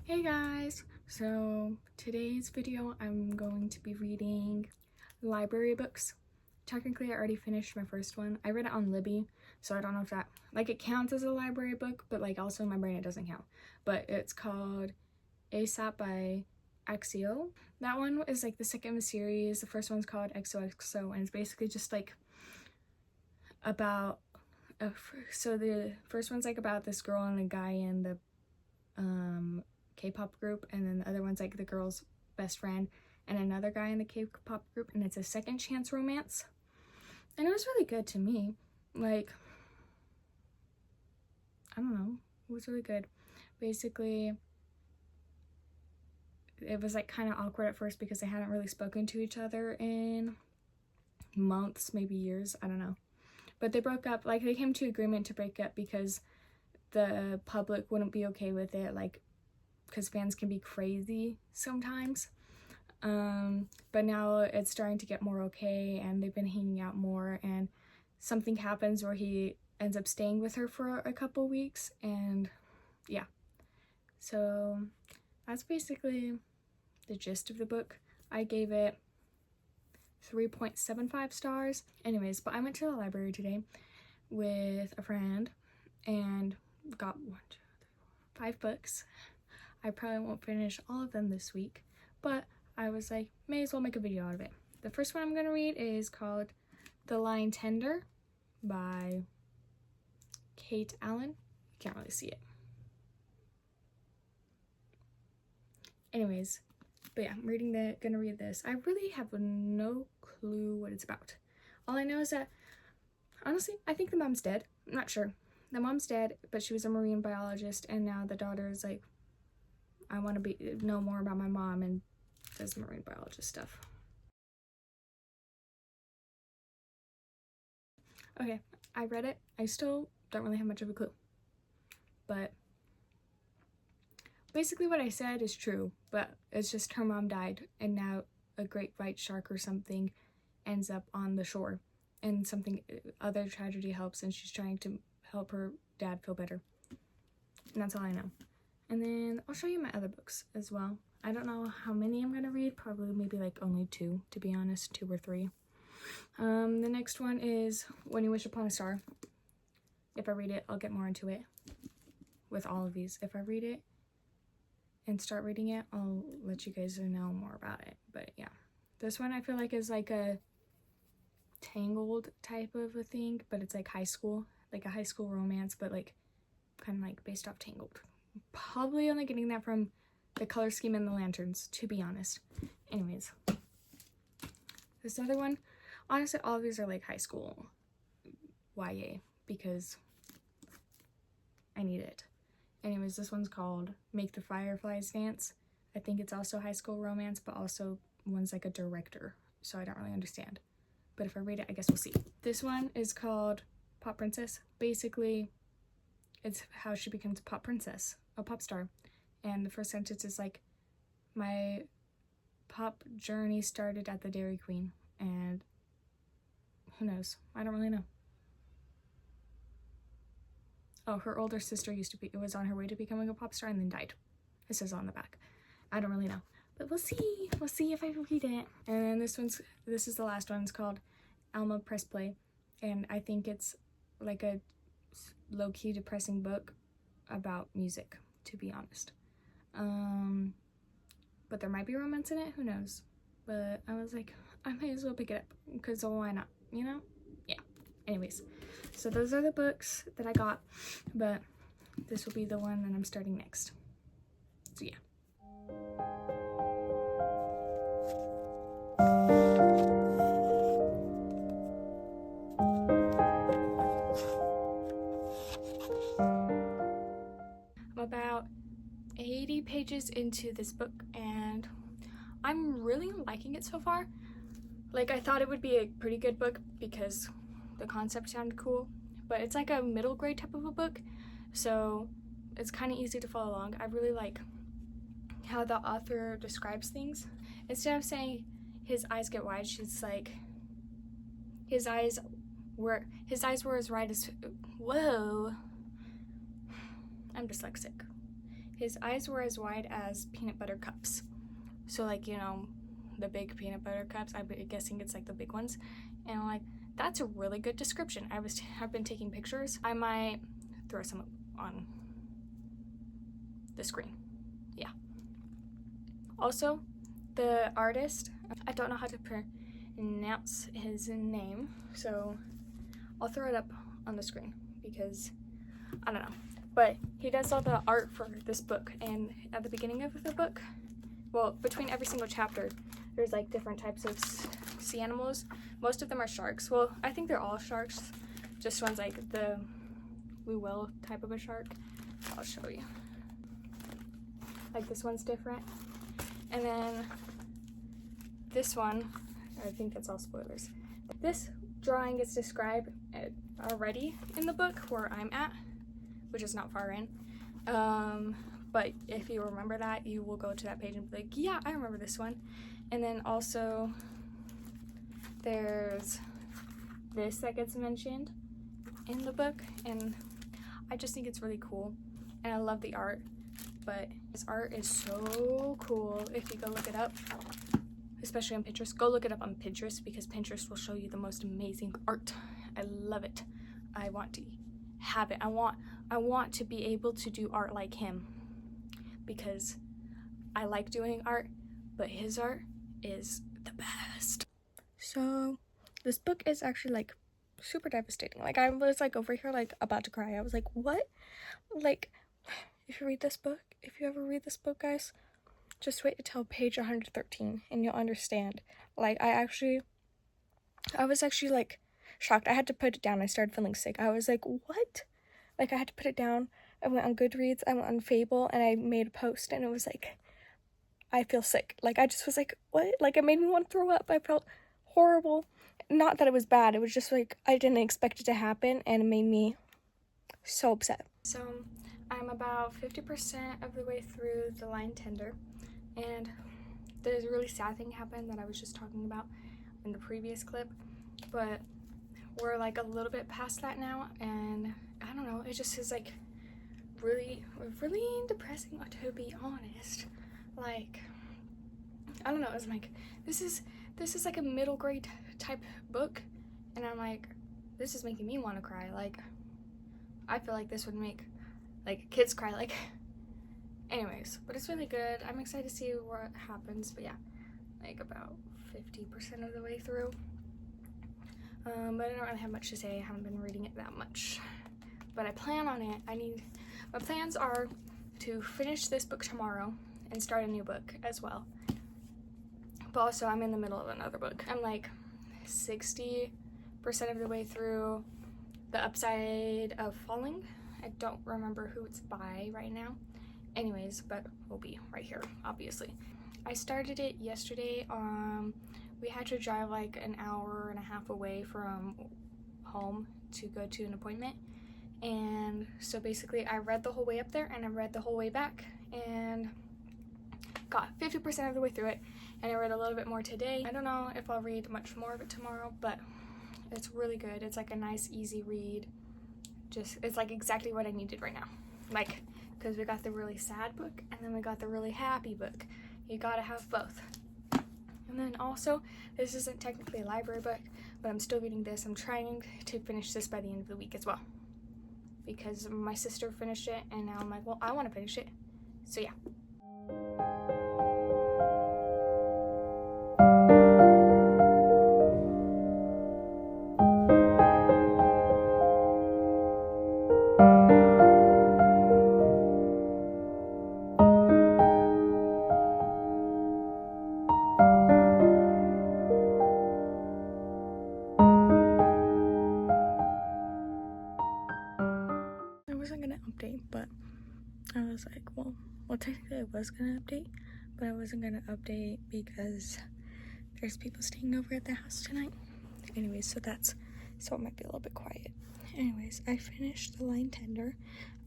Hey guys! So today's video I'm going to be reading library books. Technically I already finished my first one. I read it on Libby, so I don't know if that, it counts as a library book, but also in my brain it doesn't count. But it's called ASAP by Axio. That one is the second in the series. The first one's called XOXO, and it's basically just about so the first one's about this girl and a guy in the K-pop group, and then the other one's the girl's best friend and another guy in the K-pop group, and it's a second chance romance, and it was really good to me. I don't know, it was really good. Basically it was kind of awkward at first because they hadn't really spoken to each other in months, maybe years, I don't know, but they broke up. They came to agreement to break up because the public wouldn't be okay with it, because fans can be crazy sometimes. But now it's starting to get more okay, and they've been hanging out more, and something happens where he ends up staying with her for a couple weeks, and yeah. So that's basically the gist of the book. I gave it 3.75 stars. Anyways, but I went to the library today with a friend and got 5 books. I probably won't finish all of them this week, but I was like, may as well make a video out of it. The first one I'm going to read is called The Lying Tender by Kate Allen. You can't really see it. Anyways, but yeah, I'm gonna read this. I really have no clue what it's about. All I know is that, honestly, I think the mom's dead. I'm not sure. The mom's dead, but she was a marine biologist, and now the daughter is I want to know more about my mom, and does marine biologist stuff. Okay, I read it. I still don't really have much of a clue, but basically what I said is true, but it's just her mom died, and now a great white shark or something ends up on the shore, and other tragedy helps, and she's trying to help her dad feel better. And that's all I know. And then I'll show you my other books as well. I don't know how many I'm gonna read, probably maybe only 2, to be honest, 2 or 3. The next one is When You Wish Upon a Star. If I read it, I'll get more into it with all of these. If I read it and start reading it, I'll let you guys know more about it. But yeah, this one I feel is a Tangled type of a thing, but it's high school, a high school romance, but kind of based off Tangled. Probably only getting that from the color scheme and the lanterns, to be honest. Anyways, this other one, honestly, all of these are high school YA because I need it. Anyways, this one's called Make the Fireflies Dance. I think it's also high school romance, but also one's a director, so I don't really understand. But if I read it, I guess we'll see. This one is called Pop Princess. Basically, it's how she becomes a pop princess, a pop star. And the first sentence is my pop journey started at the Dairy Queen, and who knows? I don't really know. Oh, her older sister was on her way to becoming a pop star and then died. It says on the back. I don't really know, but we'll see. We'll see if I read it. And then this is the last one. It's called Alma Press Play, and I think it's a low-key depressing book about music, to be honest. But there might be romance in it, who knows? But I was I may as well pick it up, because why not, you know? Yeah. Anyways, so those are the books that I got, but this will be the one that I'm starting next. So yeah. I'm about 80 pages into this book, and I'm really liking it so far. I thought it would be a pretty good book because the concept sounded cool, but it's a middle grade type of a book, so it's kind of easy to follow along. I really like how the author describes things. Instead of saying his eyes get wide, she's his eyes were as wide as, whoa, I'm dyslexic. his eyes were as wide as peanut butter cups. So like, you know, the big peanut butter cups, I'm guessing it's like the big ones. And I'm like, that's a really good description. I've been taking pictures. I might throw some on the screen. Yeah. Also, the artist, I don't know how to pronounce his name, so I'll throw it up on the screen because I don't know. But he does all the art for this book, and at the beginning of the book, well, between every single chapter, there's like different types of sea animals. Most of them are sharks. Well, I think they're all sharks. Just one's like the blue whale type of a shark. I'll show you. Like this one's different. And then this one, I think that's all spoilers. This drawing is described already in the book where I'm at, which is not far in. But if you remember that, you will go to that page and be like, yeah, I remember this one. And then also there's this that gets mentioned in the book, and I just think it's really cool, and I love the art. But his art is so cool. If you go look it up, especially on Pinterest, go look it up on Pinterest, because Pinterest will show you the most amazing art. I love it. I want to have it. I want to be able to do art like him, because I like doing art, but his art is the best. So this book is actually like super devastating. Like I was like over here like about to cry. I was like, what? Like, if you ever read this book, guys, just wait until page 113 and you'll understand. Like I was actually like shocked. I had to put it down. I started feeling sick. I was like, what? Like I had to put it down. I went on Goodreads, I went on Fable, and I made a post, and it was like, I feel sick. Like I just was like, what? Like it made me want to throw up. I felt horrible. Not that it was bad, it was just like I didn't expect it to happen, and it made me so upset. So I'm about 50% of the way through The Lion Tender, and there's a really sad thing happened that I was just talking about in the previous clip, but we're like a little bit past that now, and I don't know, it just is like really depressing, to be honest. Like, I don't know, it's like this is like a middle grade type book, and I'm like, this is making me want to cry. Like I feel like this would make like kids cry. Like anyways, but it's really good. I'm excited to see what happens. But yeah, like about 50% of the way through, but I don't really have much to say. I haven't been reading it that much, but I plan on it. My plans are to finish this book tomorrow and start a new book as well. But also I'm in the middle of another book. I'm like 60% of the way through The Upside of Falling. I don't remember who it's by right now. Anyways, but we'll be right here, obviously. I started it yesterday. We had to drive like an hour and a half away from home to go to an appointment. And so basically I read the whole way up there and I read the whole way back and got 50% of the way through it, and I read a little bit more today. I don't know if I'll read much more of it tomorrow, but it's really good. It's like a nice easy read. Just it's like exactly what I needed right now, like, because we got the really sad book and then we got the really happy book. You gotta have both. And then also, this isn't technically a library book, but I'm still reading this. I'm trying to finish this by the end of the week as well, because my sister finished it and now I'm like, well, I want to finish it. So yeah. I wasn't gonna update, but I was like, well, technically I was gonna update, but I wasn't gonna update because there's people staying over at the house tonight. Anyways, so it might be a little bit quiet. Anyways, I finished The Lion Tender.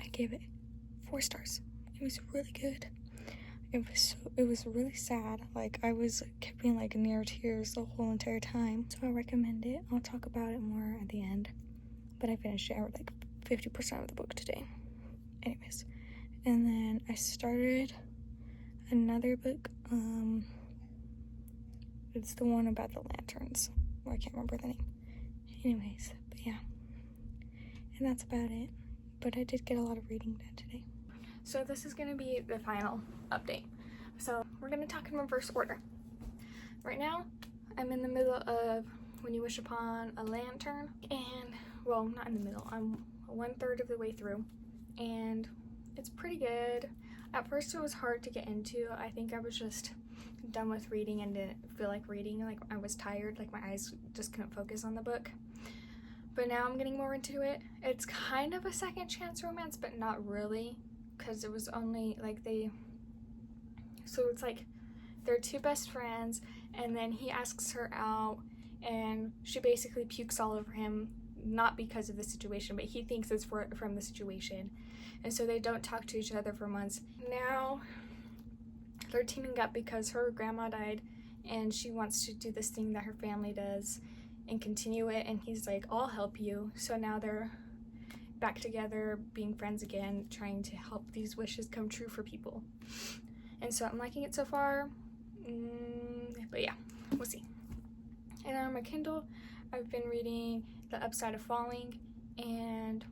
I gave it 4 stars. It was really good. It was really sad. Like I kept being like near tears the whole entire time. So I recommend it. I'll talk about it more at the end. But I finished it. I read like 50% of the book today. Anyways, And then I started another book. It's the one about the lanterns. I can't remember the name. Anyways, but yeah. And that's about it. But I did get a lot of reading done today. So this is going to be the final update. So we're going to talk in reverse order. Right now, I'm in the middle of When You Wish Upon a Lantern. And, well, not in the middle. I'm 1/3 of the way through. And it's pretty good. At first it was hard to get into. I think I was just done with reading and didn't feel like reading. Like, I was tired. Like, my eyes just couldn't focus on the book. But now I'm getting more into it. It's kind of a second chance romance, but not really, because it was only like so it's like they're two best friends, and then he asks her out and she basically pukes all over him, not because of the situation, but he thinks it's from the situation. And so they don't talk to each other for months. Now they're teaming up because her grandma died and she wants to do this thing that her family does and continue it, and he's like, I'll help you. So now they're back together, being friends again, trying to help these wishes come true for people. And so I'm liking it so far, but yeah, we'll see. And on my Kindle, I've been reading The Upside of Falling, and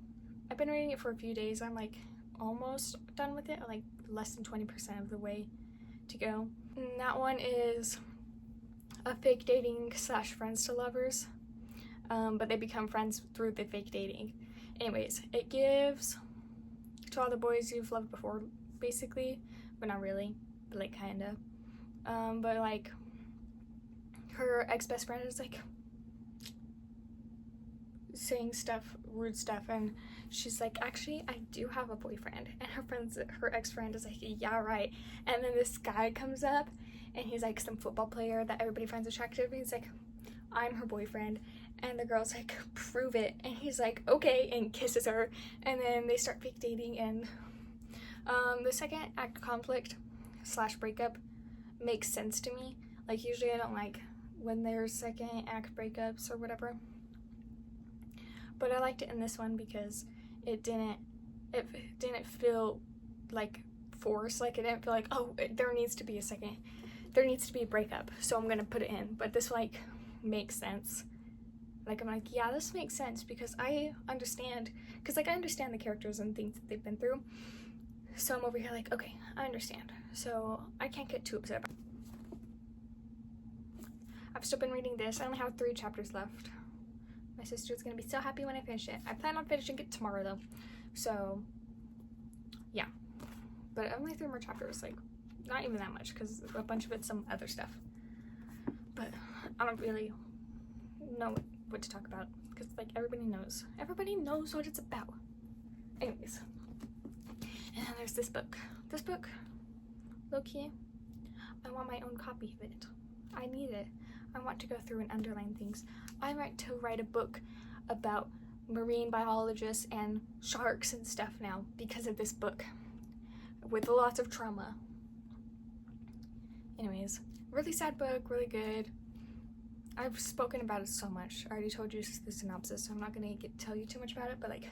I've been reading it for a few days. I'm like almost done with it, like less than 20% of the way to go. And that one is a fake dating / friends to lovers, but they become friends through the fake dating. Anyways, it gives to all the boys you've loved before, basically, but not really, but like kinda. But like her ex-best friend is like saying stuff, rude stuff, and she's like, actually I do have a boyfriend. And her ex-friend is like, yeah, right. And then this guy comes up and he's like some football player that everybody finds attractive, and he's like, I'm her boyfriend. And the girl's like, prove it. And he's like, okay, and kisses her. And then they start fake dating, and the second act conflict / breakup makes sense to me. Like, usually I don't like when there's second act breakups or whatever, but I liked it in this one because it didn't feel like forced. Like, it didn't feel like, oh, there needs to be a breakup, so I'm gonna put it in. But this like makes sense. Like, I'm like, yeah, this makes sense because I understand, because like I understand the characters and things that they've been through. So I'm over here like, okay, I understand. So I can't get too upset about it. I've still been reading this. I only have 3 chapters left. My sister's gonna be so happy when I finish it. I plan on finishing it tomorrow though. So yeah, but only 3 more chapters, like not even that much, because a bunch of it's some other stuff. But I don't really know what to talk about, because like everybody knows what it's about. Anyways, and then there's this book. This book, low-key, I want my own copy of it. I need it. I want to go through and underline things. I want to write a book about marine biologists and sharks and stuff now because of this book, with lots of trauma. Anyways, really sad book, really good. I've spoken about it so much. I already told you the synopsis, so I'm not gonna tell you too much about it, but like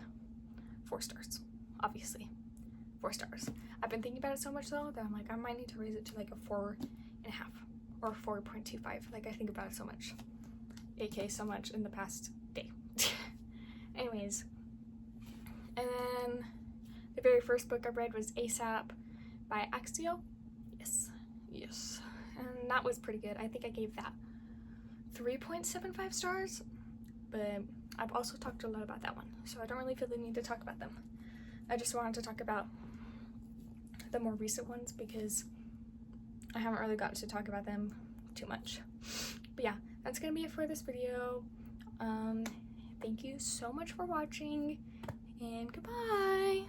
4 stars, obviously. 4 stars. I've been thinking about it so much though that I'm like, I might need to raise it to like a 4.5 or 4.25. Like, I think about it so much, aka so much in the past day. Anyways, and then the very first book I read was ASAP by Axio. Yes, and that was pretty good. I think I gave that 3.75 stars, but I've also talked a lot about that one, so I don't really feel the need to talk about them. I just wanted to talk about the more recent ones because I haven't really gotten to talk about them too much. But yeah, that's gonna be it for this video. Thank you so much for watching, and goodbye.